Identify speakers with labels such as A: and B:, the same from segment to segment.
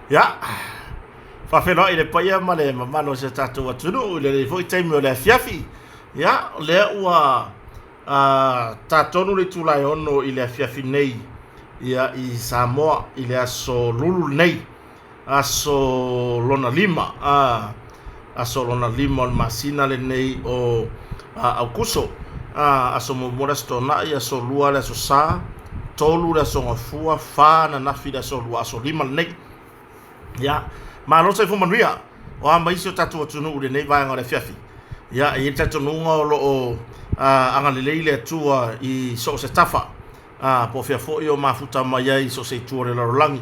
A: Ya. Whawhenua i le paia ma le mamano se tātou atunu, le foi taimi o le fiafi. Ya, le ua tātonu le tūlai ono i le fiafi nei, ia i Samoa, i le aso lulu nei, aso lona lima, aso lona lima o le masina le nei o Aukuso, aso momora stona i aso lua le aso sā, tolu le aso ngafua, whā na nafi le aso lua, aso lima le nei. Ya, ma no sai fu manuia o a mai so tatu atunu ule nei vai ngore fiafi ya i tatu nunga o lo anga le leile tua i so se tafa po fia fo i o mafuta mai ai so se tua le larolangi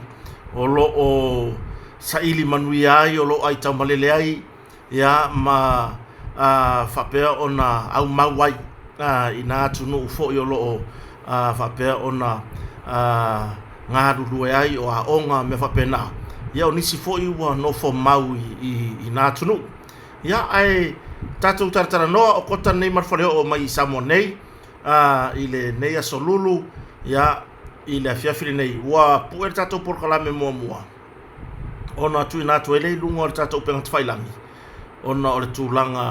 A: o lo o saili manuia ai o lo ai tau malele ai ya ma whapea ona au mauai i nā atunu fo i o lo o whapea ona ngā rurue ai o a onga me whapea nā ia o nisi fo i ua no fo mau i nā tunu. Ia ai tātou taratara noa o kota nei marwhareo o mai i Samoa nei, i le nei aso lulu, ia i le afiafiri nei, ua puer tātou porkalame mua mua. Ona tui nā tuelei lunga o le tātou pengat whailangi. Ona o le tūlanga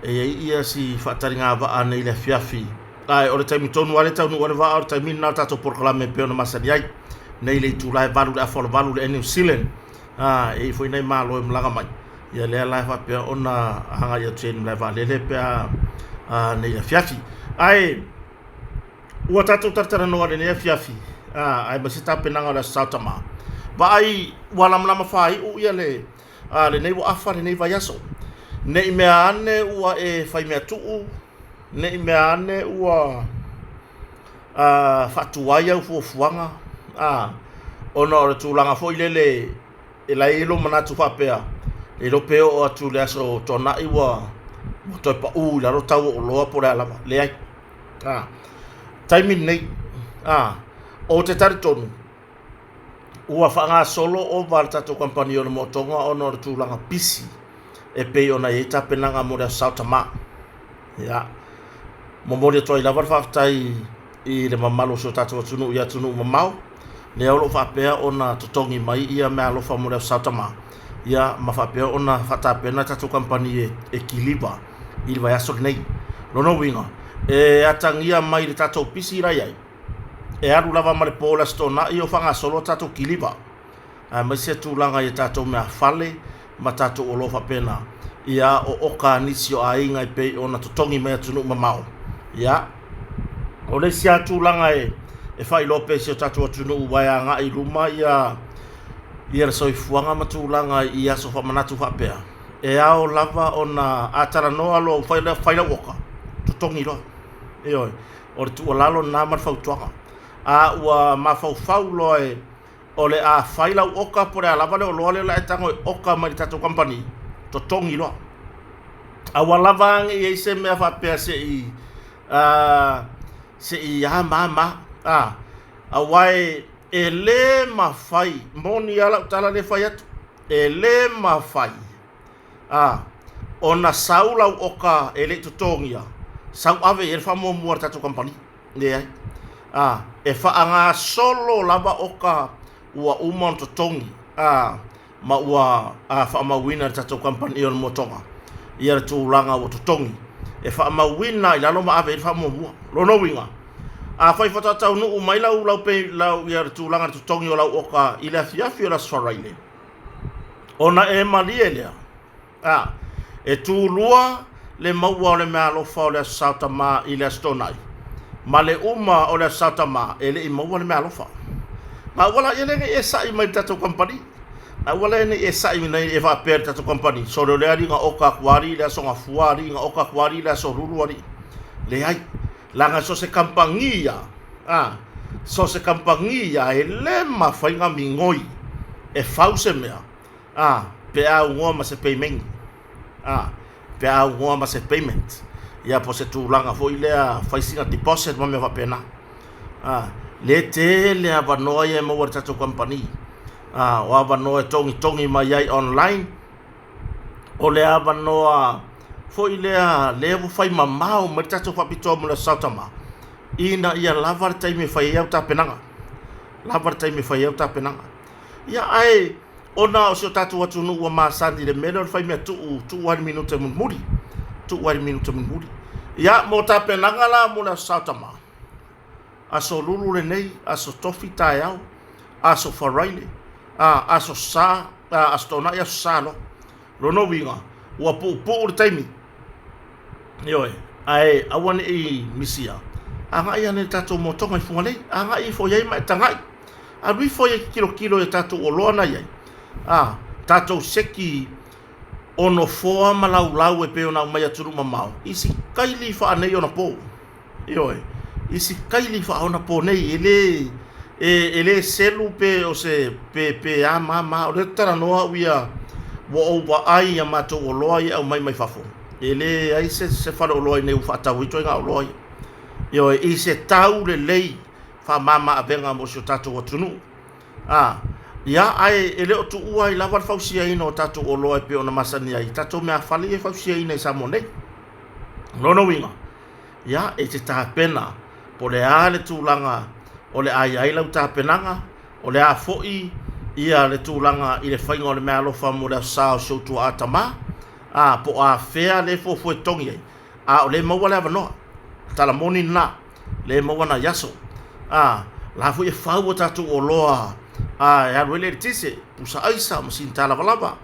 A: e ia si whaatari ngā waa nei le afiafi. Ai, o le taimi tonu ale taunu o le waa o le taimi nā tātou porkalame peona masari ai. Nei le tūlai valu le afola valu le New Zealand e foi nei malo e mlaga mai ia le lai fa pe ona hanga ia tuen lai va le pe nei a fiafi ai ua tatu tartara no le nei fiafi ai ba sita penanga le Sautama ba ai wala mlama fai u ia le nei wa afa le nei va yaso nei me ane ua e fai me tu nei me ane ua fatuaya u fuanga ona o le tūlanga fo i lele e la ilo manatu whapea e lo peo o atu le aso tona iwa mo toi pa la ro tau o loa po le alama le ai taimi nei o te tari tonu ua whanga solo o val tato kompani o le motonga ona o le tūlanga pisi e pei ona e tapenanga mo le Sautama ia mo mori toi lavar whaftai i le mamalo so tato atunu i atunu mamau le olo whapea ona totongi mai ia mea alofa mo le Sautama ia ma whapea ona whatapena tato kampani e kiliva i le vai aso nei lono winga e atangia mai le tato pisi rai ai e aru lava ma le pola stona i o whanga solo tato kiliva mai se tūlanga i tato mea fale ma tato olo whapena ia o oka nisi o ainga i pei ona totongi mai atunu mamau ia o le sia tūlanga e whai lope se o tatu atunu uwaya ngā i luma ia le soifuanga matulanga i aso whamanatu whapea. E ao lava o na atara noa lo whaila woka. Tutongi loa. E oi. O le tua lalo nā marwhau tuanga. A ua mawhau loa o le a whaila woka pore a lava leo loa le tango e oka mai tatu company. Tutongi loa. A ua lava ange i se mea whapea se i mama. A wai e le mawhai moni ala utala le whai atu e le mawhai o na saulau oka e le tutongia sau ave e wha mua tatu company le ai e wha solo lava oka ua umon tutongi ma ua wha mawina tatu company o motonga ia le tūlanga o tutongi e wha mawina i lalo ma ave e wha mua lono winga fai whatatau nuu mai lau pe lau ia tūlanga tutongi o lau oka i le fiafi o la swaraile. Ona e malie lea. E tūlua le maua o le mea alofa o le Sautama i le Stonai. Ma le uma o le Sautama e le i maua o le mea alofa. Ma wala e lenge e sai mai tato company. Ma wala e sai mai e whapere tato company. So le rea ringa oka kuari le songa fuari, ringa oka kuari le so ruruari. Le ai. Langa so se kampangia so se kampangia e le mawhainga mingoi e fause mea pe a ungoa ma se payment pe a ungoa ma se payment ia po se tūlanga fo i lea whaisinga deposit ma me whapena le te le avanoa e maua tato company o avanoa e tongi mai ai online o le avanoa foi lea levo fai mamau ma tato whapitoa mo le Sautama ina ia lava taimi fai au tapenanga ia ai ona o se tatu atu nu wa masandi le mele o fai me tu 1 minute mun muri tu 1 minute mun muri ia mo ta penanga la mo na sautama aso lulu le nei aso tofi tai au aso faraile aso sa astona ia salo rono winga wa pu le taimi yoe ai awane I misia anga ia ne tatu mo tonga I fungale anga I fo yai mai tangai a lui fo ye kilo e tatu o lona yai tatu seki ono foa malau e pe ona mai aturu mamao isi kaili fa nei ona po yoe isi kaili fa ona po nei ele selu pe o se pe mama o retara noa wia wo ai ya mato o loi au mai fafo ele ai se fa o loi nei fa tau ito nga o loi yoe ise tau le lei fa mama abenga mo so tatu o tunu ia ai ele o tu ua I lava fausia ina o tatu o loa pe ona masani ai tatu mea fali fausia ina I samone nono winga ia te tahapena po le ale tūlanga o le ai lau tahapenanga o le a foi ia le tūlanga I le whainga o le mea alofa mo le sao shoutu atama po a fea le fo tongi ai o le maua le avanoa tala moni na le maua na yaso la fu e fau o tatu o loa ya ruele tise pusa aisa masinta lava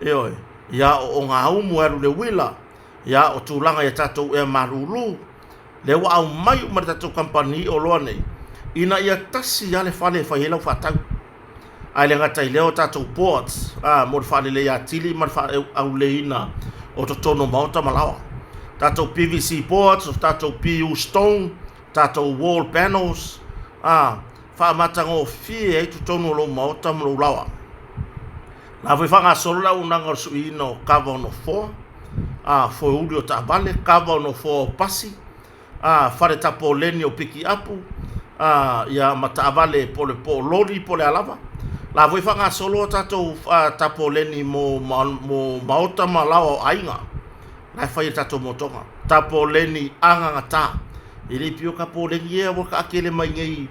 A: oi ya o nga umu alu le wila ya o tulanga ya tatu e marulu le wa au mai o tatu company o loa nei ina ia tasi ya le fale fa hela fa tau ai le ngata I leo tatu ports mo fale le ya tili mar fa au le ina o to tono mauta malawa tatu PVC ports o tatu PU stone tatu wall panels fa matango fie tu tono lo mauta mo lawa na voi fanga solo la unanga suino kava no fo fo udio ta vale kava no fo pasi fare tapo leni o piki apu ya mata vale pole lori pole alava la voi fanga solo tato tapo leni mo mauta malawa ainga la fai tato motonga tapo leni anga ngata ili pio kapo leni e wo ka kele mai ngai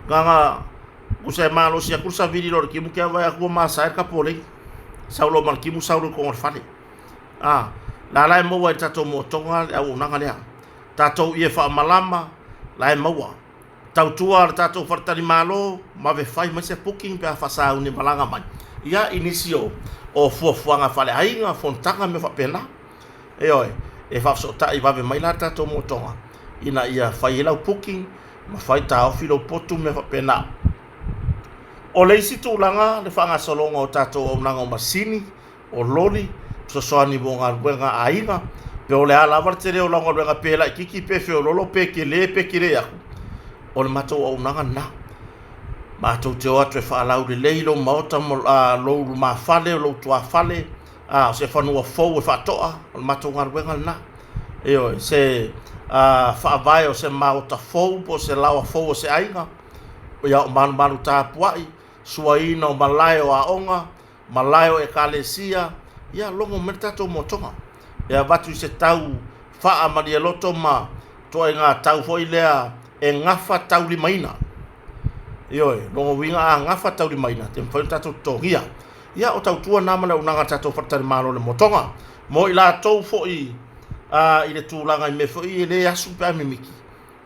A: ganga kusa malo sia kursa vidi lor kimu kia vai aku masa ka pole saulo mal kimu saulo ko fale la mo wa tato motonga au nanga lea tato ie fa malama la mo wa tau tua tato fartali malo ma ve fai ma se booking pe fa sa uni malanga mai ia inicio o fuanga fale ainga fontanga me fa pena e fa so ta I va ve mai la tato motonga ina ia fai la booking ma fai tau filo potu me fa pena o leisi tūlanga le whanga solonga o tato o nanga o masini o lori so soani bonga wenga ainga pe o le ala vartere o langa wenga pela kiki pe fe o lolo pe kele aku o le mato o nanga na mato te o atre whaalau le leilo maota mo lo ma fale o lo tua fale se whanua fau e whatoa o le mato ngar wenga na se whaavai o se maota fau po se lawa fau o se ainga o ia o manu tāpuai suaina o malayo a onga malayo e kalesia ia longo mertato motonga ia vatu se tau faa maria loto ma to nga tau foi lea e ngafa tau limaina longo winga ngafa tau limaina te foi tato togia ia o tau tua namana unanga tato fatari malo le motonga mo ila tau foi ile tūlanga I me foi le asu pe mimiki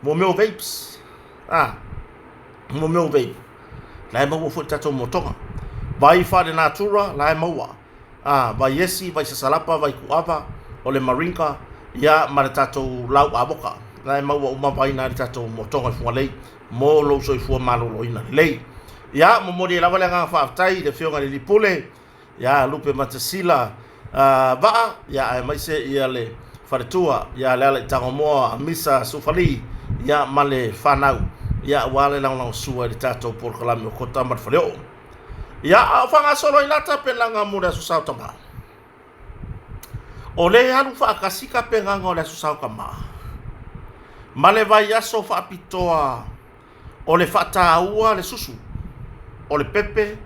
A: mo meu vapes mo meu vape lai mau fo tato motonga vai fa de natura lai mau vai yesi vai salapa vai kuava o le marinka ia ma tato lau aboka lai mau uma vai na tato motonga fu lei mo lo so fu malo lo ina lei ia mo mo de la vale nga fa tai de fionga le pole ia lupe matasila va ia mai se ia le fartua ia le tangomoa misa sufali ia male fanau ia wale lang sua di tato por kalame kota mat faleo ia fanga solo ilata pelanga muda susau tama ole halu fa kasika penganga ole susau kama male vai aso fa pitoa ole fata ua le susu ole pepe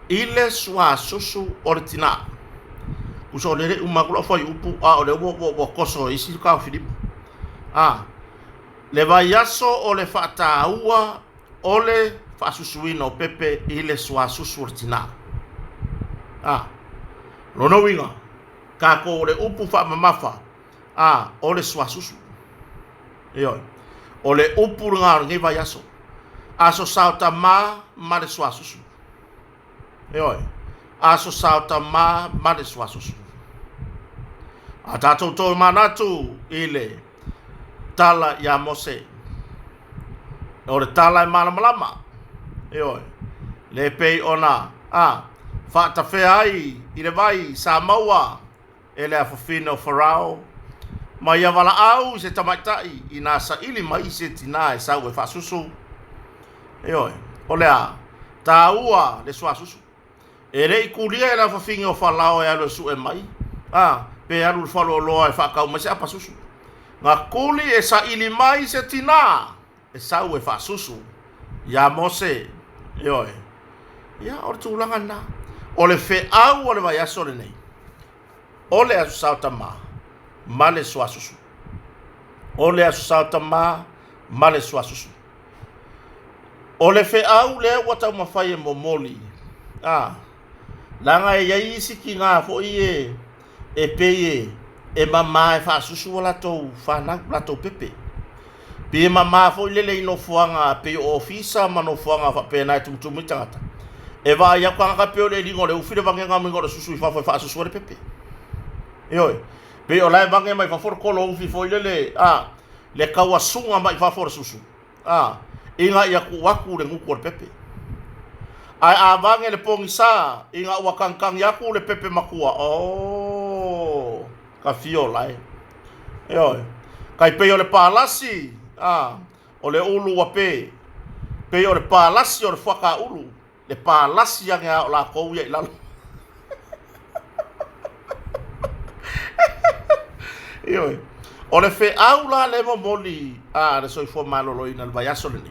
A: ile sua susu ole tina uso le umakulo foi upu ole wo koso isi ka filip le vai aso ole fata ua ole whaasusuina o pepe i le suasusu o tina. Lono winga, ka ko le upu whaamamafa, o le suasusu. Ioi, o le upu ngā ngi vai aso. Aso sauta ma le suasusu. Ioi, aso sauta ma le suasusu. A tātou tō manatu i le tala ya Mose. O le tala e malamalama. Ioi, le pei ona, whaatawhea ai i le vai sa maua e le afofina o Farao. Ma ia wala au se tamaitai i nā sa ili mai se tina e sau e whaasusu. Ioi, o lea, tā ua le suasusu. E rei kuria e la whawhingi o Farao e alu su e mai. Pe alu le whalo loa e whakau mai se apasusu. Ngā kuli e sa ili mai se tina e sau e whaasusu. Ia Mose, ioi. Ia, o le tūlanga nā. O le whe au o le vai aso le nei. O le asu sauta ma le suasusu. O le asu sauta ma le suasusu. O le whe au le watau mawhai e momoli. Langa e iai isi ki ngā fo i e peye e mama e whaasusu o latou whanau latou pepe. Pe e mama fo i lele ino fuanga pe o ofisa ma no fuanga whapena e tumutumu i tangata. E va ia kwa ngaka peo le lingo le ufire vange ngā mingo le susu i whaasusu o le pepe. Ioi. Pe o lai vange mai whaforo kolo ufi fo i lele le kawasunga mai whaforo susu. Inga ia ku waku le nguku o le pepe. Ai a vange le pongi sa inga ua kankang yaku le pepe makua. Ka fio lai. Ioi. Kai pe o le pālasi. O le ulu wa pe. Pe o le pālasi o le whaka ulu. Le pālasi ange o la kou ia i lalo. Ioi. O le whe au la le momoli. Le soifua malolo ina le vai aso le ni.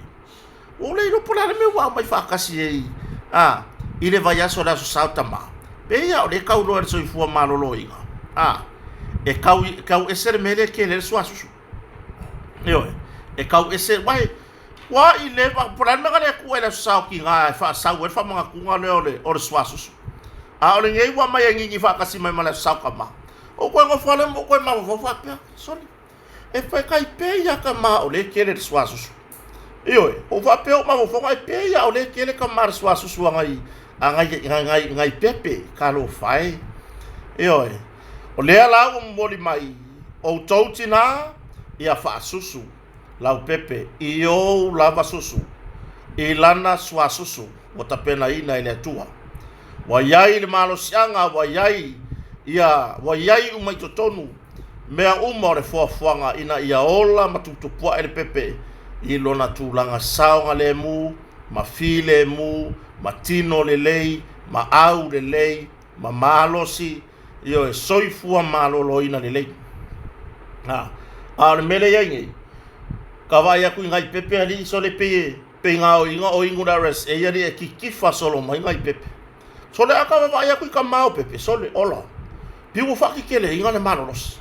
A: O le ino pula le me wau mai whakasi ei. I le vai aso le aso sauta ma. Pe ia o le kau loa le soifua malolo ina. E kau esere mele ke le suasusu. Ioi. E kau esere, wa i le pula me gale ku ele sau ki ngā e wha sau e wha mga kunga le o le suasusu. O le ngei wa mai ngingi whakasi mai male sau ka ma. O koe ngā whale mo koe mawa whawha pia. Sorry. E whai kai peia ka ma o le kele le suasusu. Ioi. O wha pia o mawa whawha e peia o le kele ka ma le suasusu ngai pepe ka lo whai. Ioi. O lea lau moli mai. O tautina ia whaasusu. Lau pepe. I o lava susu. I lana suasusu. O tapena ina ile tua. Wa iai le malo sianga. Wa iai umai totonu. Mea uma o le fuafuanga ina ia ola matutupua ele pepe. I lona tūlanga saonga le mu. Ma fi le mu. Ma tino le lei. Ma au le lei. Ma malosi. Io e soifua malolo ina le lei. Le mele iai. Ka vai aku ngai pepe ali so le pe ngā o ingura res. E iari e kikifa solo mai ngai pepe. So le aka vai aku ka mau pepe. So le ola. Piu whaki kele inga le malolos.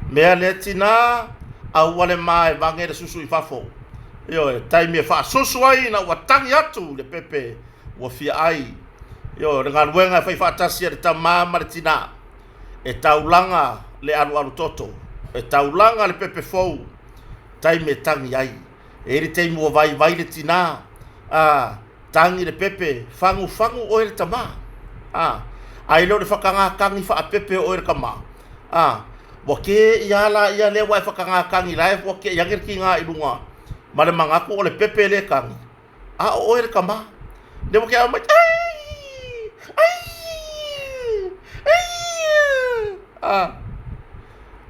A: Mea le tina au wale mai vange le susu I fafo. Io e taimi e wha susu ai na ua tangi atu le pepe. Ua fia ai. Io ngā luenga e whai whaatasi le ta māma le tina. E taulanga le alu toto. E taulanga le pepe fou. Taimi e tangi ai. E eri taimi ua vai le tina. Tangi le pepe. Fangu o ele tama. Ai leo le whakangākangi wha pepe o ele kama. Wake ia le wai whakangākangi lai. Wake iangir ki ngā ilunga. Ma le mangaku o le pepe le kangi. O ele kama. Le wake au mai.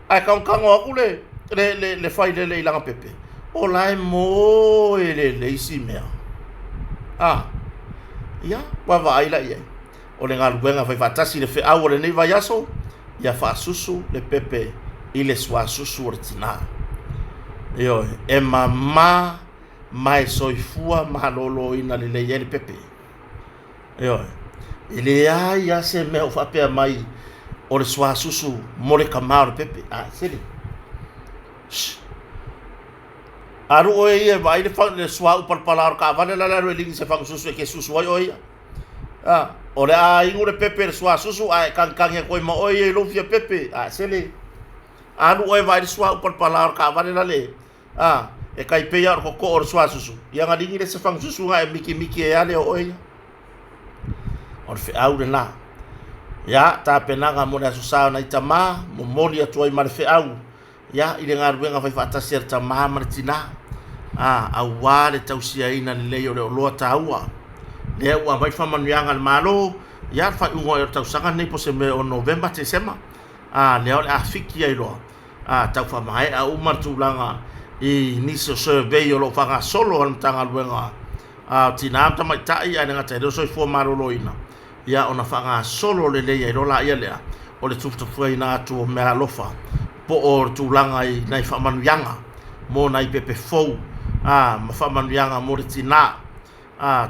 A: Ai kango aku le fai le ilanga pepe. O lai mo le isi mea. Ia, wa ai la ia. O le ngaluenga fai fatasi le fe au le nei vai aso. Ia fa susu le pepe I le suasusu o tina. Io e mama mai soifua malolo ina le le pepe. Io ele ia se me o fa pe mai o le suasusu mo le kamar pepe. Sele. Aru o ia vai le fa le swa u palpala ka vale la le lingi se fa susu ke susu o ia. O le a ingu le pepe le swa susu ai kan e ko ma o ia lo fia pepe sele. Aru o vai le swa u palpala ka vale la le. E kai pe ia ko o swa susu. Ia nga lingi le se fa susu nga miki e ale o ia. O fe au le na. Ya ta penanga mo na susa na itama mo moli atu ai mal fe au. Ya ile nga ruenga fai fata certa ma martina. Au wale tausia ina le leo le loa taua. Le ua vai fa manuanga le malo. Ya fa ungo e tausanga nei po se me o November te sema. Le ole afiki ai loa. Tau fa mai a umartulanga i niso survey o lo fanga solo al tanga luenga. Tina ta mai tai ai nga te so fo marolo ina. Ya ona fanga solo le le ai rola ia lea. O le tufta foi na tu me alofa. Po o tulanga i nai fa manuanga. Mo nai pepe fou. Ma fa manuanga mo le tina.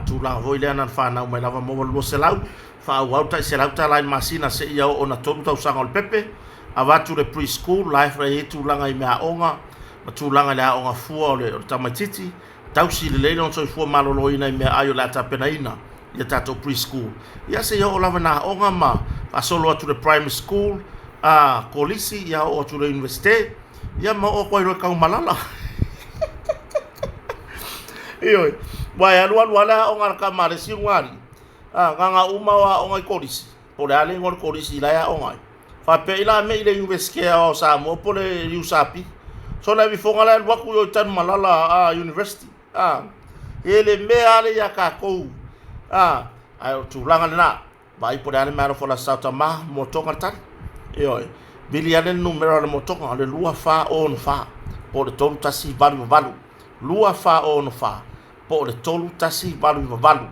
A: Tulanga voi le ana fa na mai lava mo lo se lau. Fa au tai se lau ta lai masina se ia ona tolu tau sanga o pepe. Avatu le preschool life re tulanga i mea onga. Ma tulanga le onga fua o le tamatiti. Tausi le leila on so fua malolo ina i mea ayo la tapena ina. Ia tato preschool. Ia se ia o lava na onga ma. A solo atu le primary school. Kolisi ia o atu le university. Ia ma o koi roe kau malala. Ioi. Wai alua la onga ka mare si ngari. Nganga uma wa onga i kolisi. Pole ale ngor kolisi la ya onga. Fa pe ila me ile university o sa mo pole usapi. So la vi fonga la waku yo tan malala university. Ele me ale ya ka kou. Ai tu langa na. Vai por ale maro fola sauta ma motonga tan. Ioi. Bili ale numero le motonga le lua fa on fa. Por tolu tasi valu valu. Lua fa on fa. Por tolu tasi valu valu.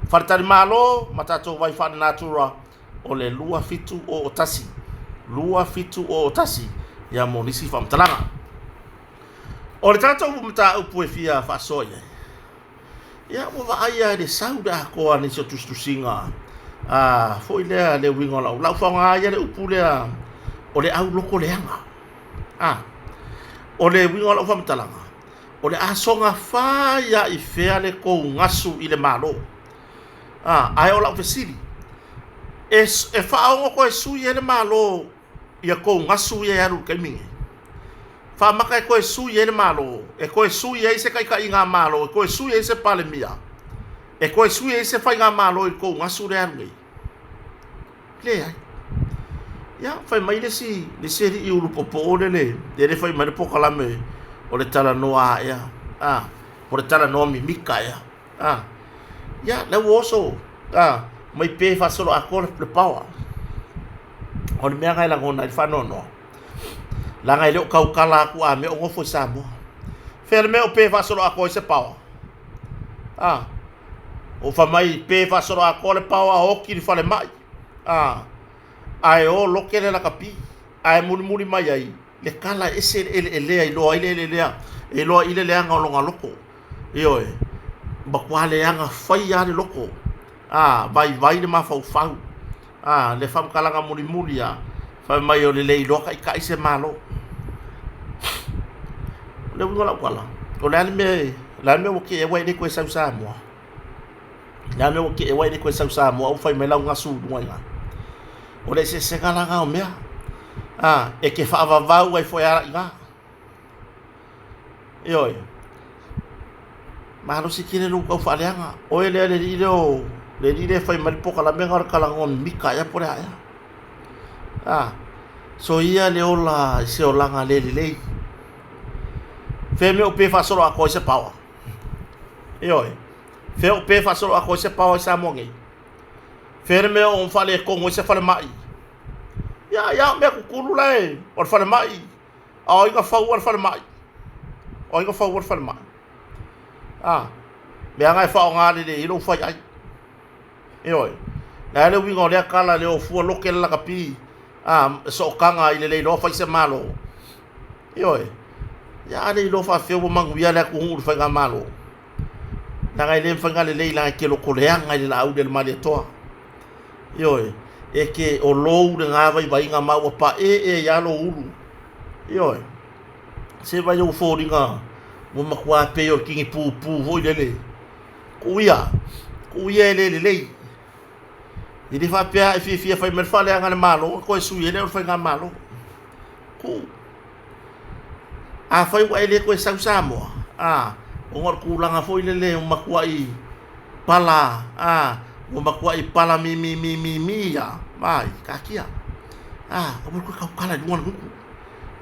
A: Fartari malo matato vai fa natura o le lua fitu o tasi. Lua fitu o tasi. Ya monisi fam talanga. O le tata mta upu e fia fa soia. Ya mo va ai de sauda ko ani so tustusinga. Foi le wingo la fa nga ya le upu le o le au loko leanga. O le wingo la fa mtalanga. O le asonga fa ya i fea le ko ngasu i le malo. Ai o la fesili. E fa o ko e su ye le malo. Ia ko ngasu ye aru kaimingi. Fa maka e koe sui e le malo. E koe sui e se kai ngā malo. E koe sui e se pale mia. E koe sui e se fai ngā malo e kou ngasu re aru ei. Le ai. Ia, fai mai le si. Le se ri i uru popo o le le. Le fai mai le pokalame. O le tala noa ea. O le tala noa mi mika ea. Ia, le uoso. Mai pe fa solo a kore le pawa. O le mea ngai langona i whanonoa. La ngai leo kau kala aku me o ngofo sa mo. Fer me o pe fa solo a ko se pawa. O fa mai pe fa solo a ko le pawa o ki ni fa le mai. Ai o lokele la kapi. Ai muri mai ai. Le kala ese ele ai lo ile le. E lo ile le anga longa loko. Io ba kwale anga fai ya le loko. Vai le ma fau fau. Le fam kala nga muri ya. Fa mai o le loka i kai se malo. Le ngola kwala. O la me o ke e wai ni ko sa mo. La me o ke e wai ni ko sa mo o fa me la nga su duanga. O le se kala nga o mea. E ke fa va wai foi ara nga. Oi. Ma no si kire lu ko fa leanga. O le le fai mal poka la menga kala ngon mika ya por ya. So ia le ola se olanga le. Fe me o pe fa solo a ko se pawa. Fe o pe fa solo a ko se pawa sa mo ngai. Fe me o fa le ko ngo se fa le mai. Ya me ku kulu lai. O fa le mai. O inga fa o fa le mai. O inga fa o fa le mai. Me anga fa o ngale le ilo fa ai. La le wingo le kala le o fu lo ke la kapi. So kanga ile le lo fa se malo. Ya le lo fa fe o mangu ya le ku hu fa ga malo. Na ga le fa ga le la ke lo ko le anga le la u del mali to. E ke o lo de nga vai nga ma o pa ya lo ulu. Se vai o fo ringa mo makua pe o kingi pu ho le kuia le ili fa pia e fi fa mer fa le ngana malo ko su ye le fa ngana malo ku a fa wa ile ko sa mo o ngor ku langa fo ile le makua I pala o makua I pala mi ya mai kakia o ko ka kala du ngona huku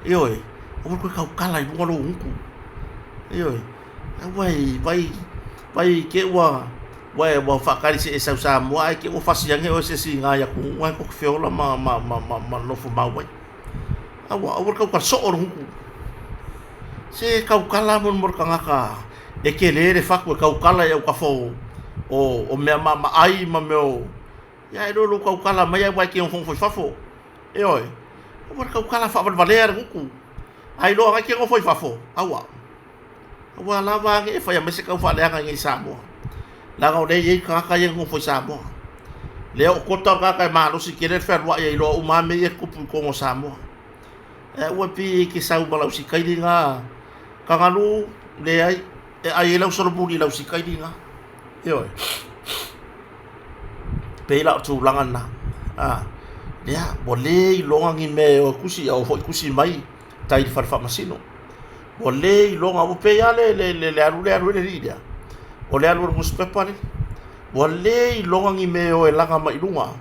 A: oi o ko ka kala du ngona huku oi vai ke wa fakari se sa mo ai ke o fasi yang o se singa ya ku wa ko feola ma no fu ma wai o ko so o huku se ka kala mon mor kanga ka e ke le fa ko ka kala ya ka fo o me ma ai ma meu ya do lo ka kala ma ya wa ke on fo fafo oi o ka kala fa valer huku ai lo ka ke on fo fafo awa lava ke fa ya me se ka fa le nga ngi sa mo la ga le ye ka ye fo sa mo le o ko ta ka ma lo si kere fer wa ye lo uma me ye ku ko mo sa mo o pi ki sa ba lo si kai dinga ka ngalu le ai lo so bu li lo si kai dinga yo pe la tu langan na ya boleh longang ime o kusi au fo kusi mai tai fa masino boleh longa o pe ya le aru le dia o le alu mus pepale boleh longang ime o langa mai lunga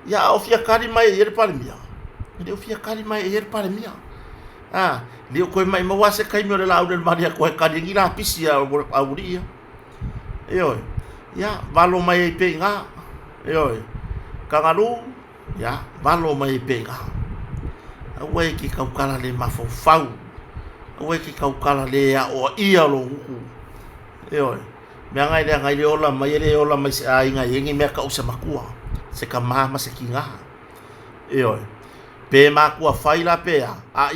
A: ya o fia kari mai yer palmia ele o fia kari mai yer palmia le ko mai ma wase kai mi o le lau del maria ko kari ngira pisia au dia yo ya valo mai pe nga yo kangalu ya valo mai pe nga awe ki kaukala le mafofau awe ki kaukala le o ia lo huku yo me ngai le ola mai se ai ngai ngi me ka usa makua se ka mama se kinga yo pe makua faila pe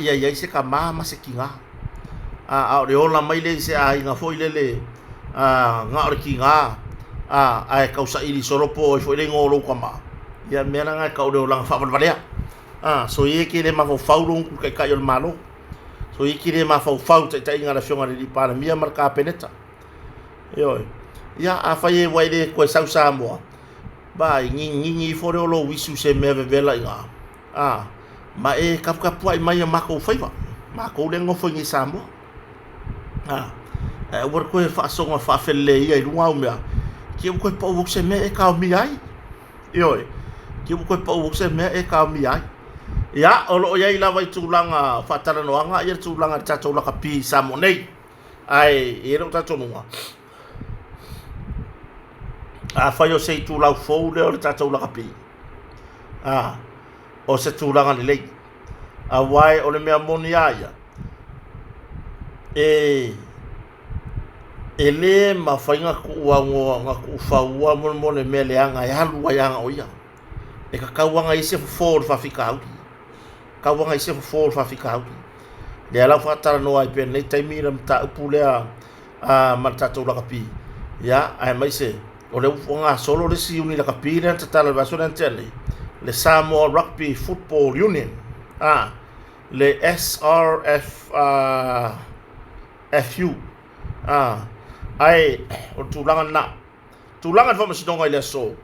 A: ia se ka mama se kinga le ola mai le se ai nga foi le nga or kinga ai ka usa ili soropo foi le ngolo kama ya me nga ka o lang fa valea so ye ki le mafofau lo ku kai o malo so ye ki le mafofau tai ngara fionga le para mia marka peneta yo ya fa ye wai le ko sa mo ba ngi fore lo wisu se me vela nga ma e kap puai mai ma ko faiva ma ko le ngo foi ngi sa mo war ko fa songa fa felle ia lunga o mea ki ko pa o se me e ka mi ai yo ki ko pa o se me e ka mi ai ya o lo ia ila vai tulanga fa tala no anga ia tulanga chacho la kapi sa mo nei ai e ro chacho no fa yo sei tu la fo le o chacho la kapi o se tulanga le wai o le mea monia ia ele ma fainga ku nga ku faua mo le mele anga ya lu anga o ia e ka kawanga ise for fa fika kawanga ise for fa fika le ala fa tara no ai pen nei taimi ram ta pulea marta to la kapi ya ai mai se o le nga solo le si uni la kapi le ta tala vaso le tele le Samoa Rugby Football Union le SRF FU ai o tulanga fa masidonga ile so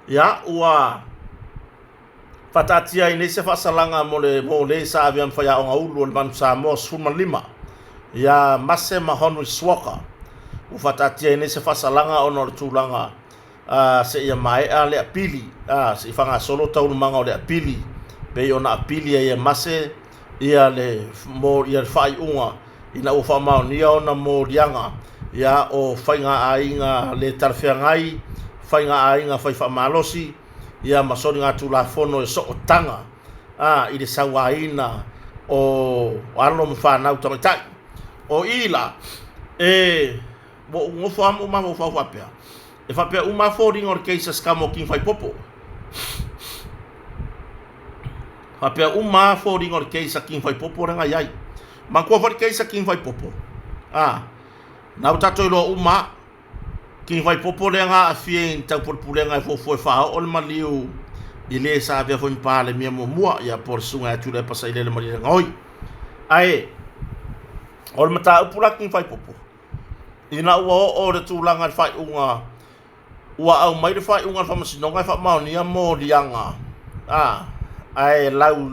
A: ya ua fatatia ine se fa salanga mo le sa aviam fa ya onga ulu le man sa mo suma lima ya masse mahonu swaka u fatatia ine se fa salanga ono tulanga se ya mai ale apili se fanga solo tau manga o le apili be ona apili ya masse ia le mo ia fai unga ina o fa ma ni ona mo dianga ya o fainga ainga le tarfeangai fainga ainga fai fa malosi ya masoni ngatu la fono so tanga i de sawaina o arno mfa na utamatai o ila bo ngofo am uma mo fa pea e fa pea uma fording or cases kamo king fai popo fa pea uma fording or case king fai popo ranga yai man ko fa case king fai popo na utato lo uma king vai popo lenga afien ta por pulenga fo fa o maliu ile sa be fo pale mi mo ya por sunga tu le pasa ile le mali ngoi ai O le mata upula ki fai popo. Ina ua o le tūlanga le fai unga. Ua au mai le fai unga whamasinonga wha maonia mō lianga. Ai lau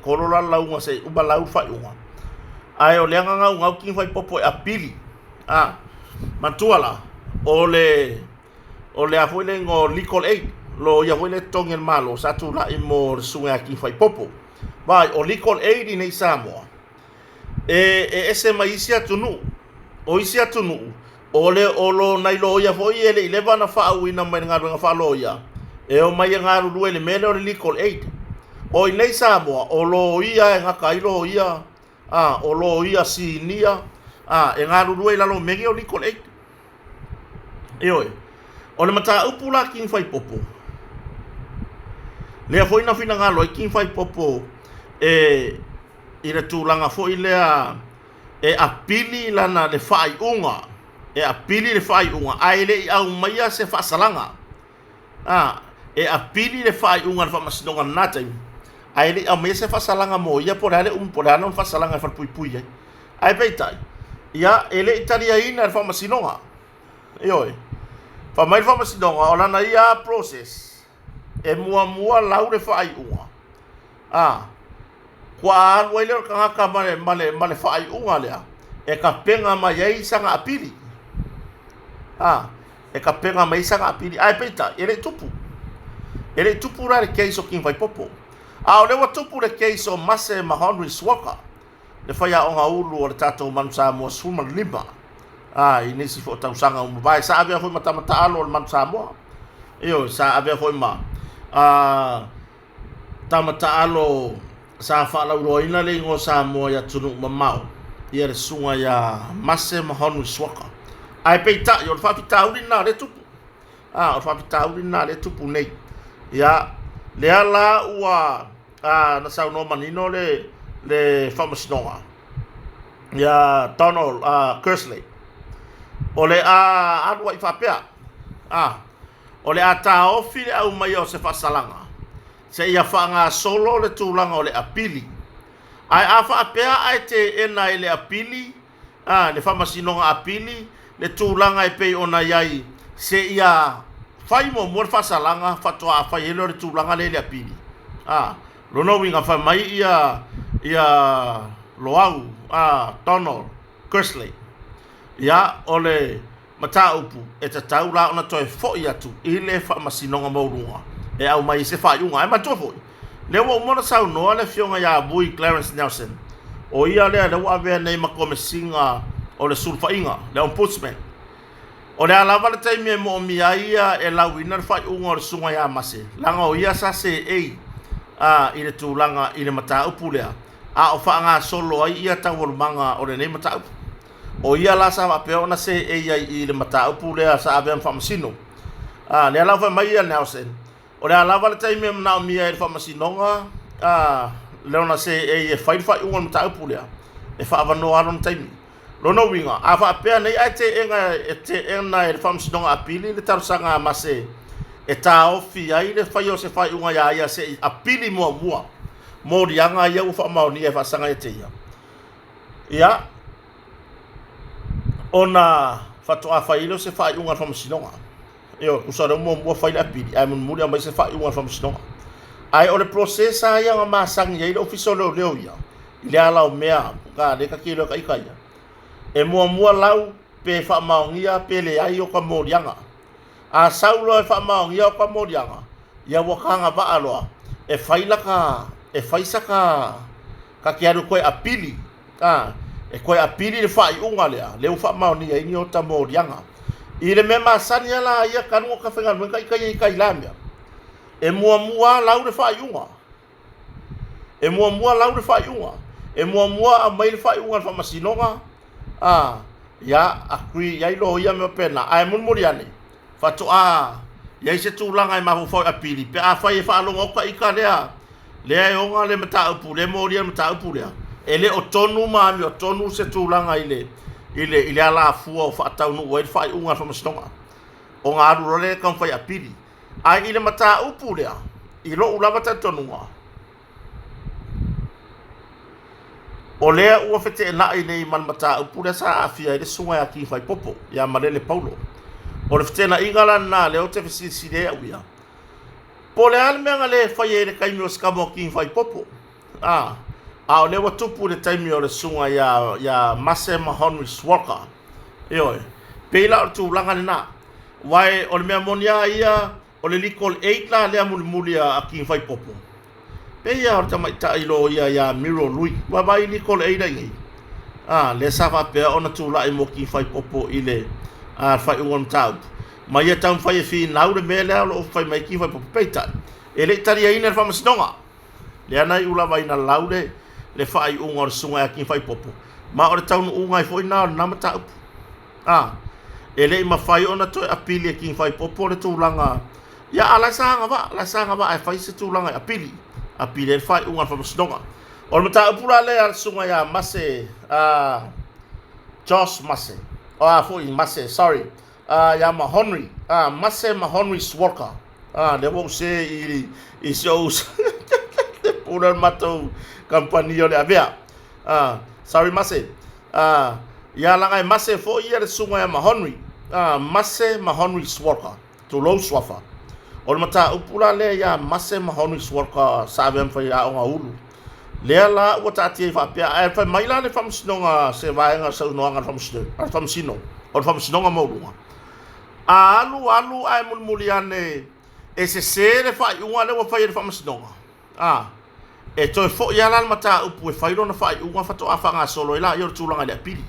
A: korola launga se uba lau fai unga. Ai o leanga ngau ki fai popo e apili. Mantuala. O le afuile ngo Legal Aid. Lo ia fuile tongi el malo. Satu la imo le sunga ki fai popo. Vai, o Legal Aid i nei Samoa. Ese mai isi atunu. O isi atunu. O le olo nai lo ia foi ele ileva na fa'u ina mai ngaru nga fa'lo ia. E o mai ngaru lu ele mele o le Legal Aid. O i nei Samoa, o lo ia e ngaka ilo ia. O lo ia si nia. E ngaru lu ele lo megi o Legal Aid. Eoi. O le mata upula king fai popo. Lea foi na fina ngalo i king fai popo. I le tūlanga foi lea e apili lana le fai unga. E apili le fai unga. Ai le i au maia se whaasalanga. E apili le fai unga le whamasinonga natai. Ai le au maia se whaasalanga mo ia por hale por hale un whaasalanga e whalpui pui. Ai peitai. Ia ele italia ina le whamasinonga. Ioi. Whamai le whamasinonga o lana ia process. E mua lau le fai unga. Kua alwa ile ka ngaka male fai unga lea. E ka penga mai ai sanga apili. E ka penga mai sanga apili. Ai peita, ele tupu. Ele tupu ra le keiso king vai popo. O le wa tupu le keiso Mase Mahonri Swaka. Le fai a onga ulu o le tatou manu Samoa suma lima. I nisi fo tau sanga umu vai. Sa avea foi matamata alo o le manu Samoa. Io, sa avea foi ma. Tamata alo sa whaalau roina le ingo Samoa ia tunu mamau. Ia le sunga ia Mase Mahonri Swaka. Ai peita, i o le whapitauri nā le tupu. O whapitauri nā le tupu nei. Ia, lea la ua na sau no manino le whamasinonga. Ia Donald Kersley. O le adua i whapea. O le ata ofi le au mai o se whasalanga. Se ia whaanga solo le tūlanga o le apili. Ai a whapea ai te ena i le apili. Le whamasinonga apili. Le tūlanga e pei ona iai. Se ia whai mo mua whasalanga. Whatoa a whai hele o le tūlanga le apili. Lono winga whai mai ia loau. Donald Kersley. Ia o le mata upu. E te tau la ona toi fhoi atu. I le whamasinonga maurunga. E au mai se whai unga. E matua fhoi. Le wa umona sau noa le fionga ia bui Clarence Nelson. O ia lea le wa avea nei makome singa o le sulfainga. Le ombudsman. O le alawa le taimi e mo mia ia e lau ina le whai unga o le sunga ia Mase. Langa o ia sa se ei. I le tūlanga i le mata upu lea. O whaanga solo ai ia tau manga o le nei mata upu. O ia la sa apea ona se ei ai i le mata upu lea sa avea mfamasino. Le alawa whai mai ia Nelson. O le alawa le taimi e mnao mia e le whamasinonga. Leona se e whai unga mata upu lea. E whaavano alo na taimi. Lono winga. A whaapea nei ai te enga e le whamasinonga apili le tarusanga Mase. E tā ofi ai le whai o se whai unga ia se apili mua. Mōri anga ia u whaamaoni e whasanga e te ia. Ia. Ona whatoa whai ilo se whai unga whamasinonga. Io, kusare mua whai le apili. Ai mun muri amai se whai unga whamasinonga. Ai o le procesa ia ngā māsangi ia le ofiso leo ia. I le ala o mea. Ka leka kilo ka ika ia. E mua lau pe whaamaongia pe le ai o ka mōri anga. A saulo e whaamaongia o ka mōri anga. Ia wakanga wa aloa. E whailaka. E whaisaka. Ka kiaru koe apili. E koe apili le whai unga lea. Leo whaamaongia ingi o ta mōri anga. I le mea māsani ala ia kanu o ka whengaru. Ka ika ilamia. E mua lau le whai unga. E mua lau le whai unga. E mua a mai le whai unga le whamasinonga. Ia akui iai lo ia me pena. Ai mun muri ane. Whatoa. Iai se tūlanga i mahu whai apili. Pe a whai e whaalonga oka ika lea. Lea e onga le mata upu. Le mori a mata upu lea. E le o tonu maami o tonu se tūlanga i le ala fua o whaatau nu. Wai whai unga whamasinonga. O ngā arurole kan whai apili. Ai i le mata upu lea. I lo ulawa ta tonunga. o lea ua fete na i nei man mata upura sa afia ile sunga ya ki fai popo ya malele paulo o le fete na ingala na le o te fisi de uia po le al me ngale fai ele kai mi skamo ki fai popo a o le wa tupu le taimi o le sunga ya Mase Mahonri Walker yo pela o tu langa na wai o le me monia ia o le likol 8 la le mulia a ki fai popo pe ia o tamai ta ilo ia ya miro lui wa vai likol 8 ai le sava pe ona tu la i mo ki fai popo ile fai un tau ma ia tau fai fi nau le mele o fai mai ki fai popo peita ele tari ai na fama sinonga le ana i ula vai na laude le fai un or sunga ki fai popo ma o tau no unga foi na mata ele ma fai ona to apili ki fai popo le tu langa ya ala sanga ba ai fai se tu langa apili le fai un fama sinonga o mata pula le al sunga ya Mase Josh Mase foi Mase sorry ya Mahonri Mase Mahonri Walker le vou se i shows de pura mato company ole avea sorry Mase ya langa Mase foi ia le sunga ya Mahonri Mase Mahonri Walker to low swafa o mata upula le ya Mase Mahonri Walker sabe am foi a onga ulu le la o tati fa pia ai fa mai la le fam sinonga se vai nga sa no nga fam sino o fam sinonga mo lunga alu ai mulmuliane e se le fa unga le fa le fam sinonga e to fo ya la mata upu e fa na fa unga fa to afa nga solo ila yo tulanga le pili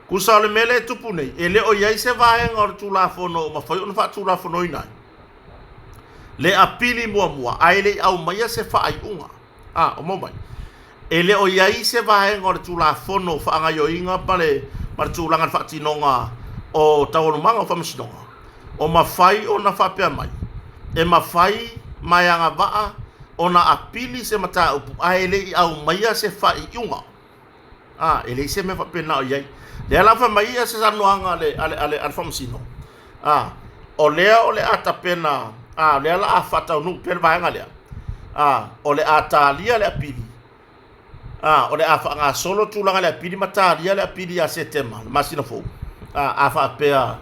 A: kusa le mele tupu nei e le o yai se vai nga tu la fo no ma fa no fa tu la fo no ina le apili mo ai le au mai se fa unga o mobile ele o yai se vai ngor tu la fono fa nga yo inga pale mar tu langa fa tinonga o tawon manga fa msinonga o mafai o na fa pe mai e mafai mai anga va o na apili se mata upu ele au mai se fa iunga ele se me fa pe na o yai le la fa mai se sa noanga le ale fa msino o le ata pena le la fa ta nu pe vai nga le o le atalia le apili o le afa nga solo tulanga le apili matalia le apili a setema masina fo afa pea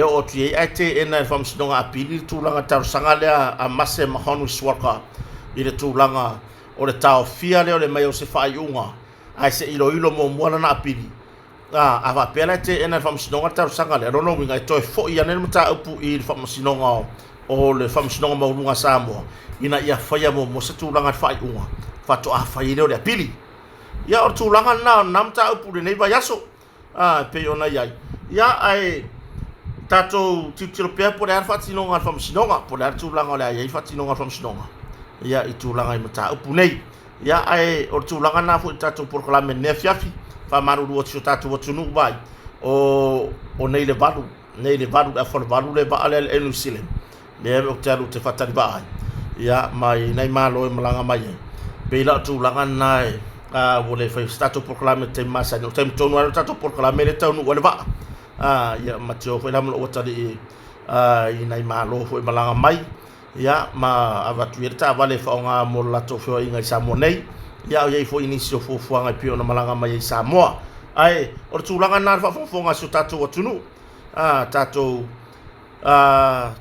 A: o tie ate ena fam sinonga apili tulanga tar sanga le a Mase Mahonri Walker ile tulanga o le tau fia le mai o se fai unga ai se ilo mo moana na apili afa pea le te ena fam sinonga tar sanga le rono winga to fo ia ne mata upu i fam sinonga o le fam sinonga mo lunga Samoa ina ia faya mo se tulanga fai unga fa to afa ile le apili ia o tulanga na namta upu nei va yaso pe ona ia ia ai tato titiro pe po le fa tinonga fam sinonga po le tulanga le ai fa tinonga fam sinonga ia i tulanga i mata upu nei ia ai o tulanga na fo tato por klame ne fiafi fa maru do tato o tunu vai o nei le valu a for valu le ba ale enu sile le o talu te fatali vai ia mai nei malo e malanga mai pe la tu langa nai vole fa stato proclame te masa no tem tonu ala stato proclame le tonu wala va ia matio foi lam o tali i nei malo foi malanga mai ia ma avatu ta vale fa nga mo la to fo inga Samoa nei ia ia foi inicio fo nga pio na malanga mai Samoa ai o tu langa na fa fo nga su tato o tunu tato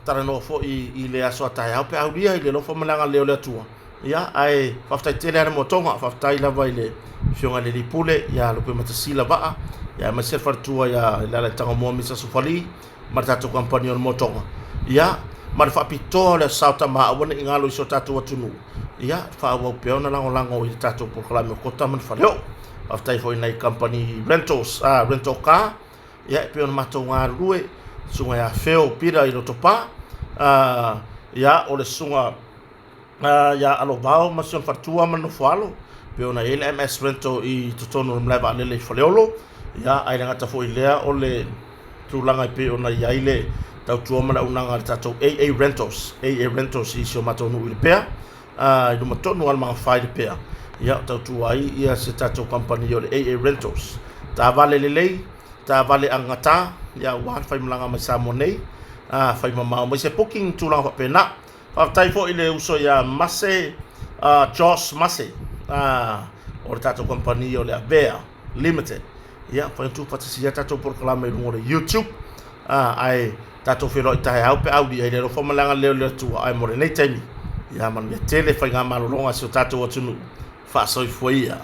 A: tarano fo i le aso tai au pe au dia i le lo fo malanga le le tua ia ai fa ftai tele ana motonga fa ftai la vai le fionga le pule ia lo pe matasila va ia ma se fartua ia la tanga mo misa sufali martato compagnon motonga ia mar fa pito le sauta ma wona ingalo so tatu tunu ia fa wa pe ona lango i tatu por kala me kota man fa yo fa ftai fo nei company rentals rental car ia pe ona matonga rue sunga ya feo pira i roto pa ya o le sunga ya alo vao ma son fatua mano falo pe ona LMS rental i totono mleva le faleolo ya ai nga ta foi lea o le tulanga pe ona ya ile tau tuoma na unanga tato AA Rentals i sio matonu i pea i do matonu al mga fai pea ya tau tuai ia se tato company yo AA Rentals ta vale lelei ta vale angata ya wa fai mlanga ma Samonei fai mama mo se booking tulanga pena fa tai fo ile uso ya Mase Josh Mase o le tatou kompani o le Avea Limited. Ia, whai tu patasi tatou proklama i lungo le YouTube. Ai tatou whiro i tahe au pe au di ai lero whamalanga leo tua ai more nei taimi. Ia man me tele whai ngā malolonga si o tatou atunu whaasoi fua ia.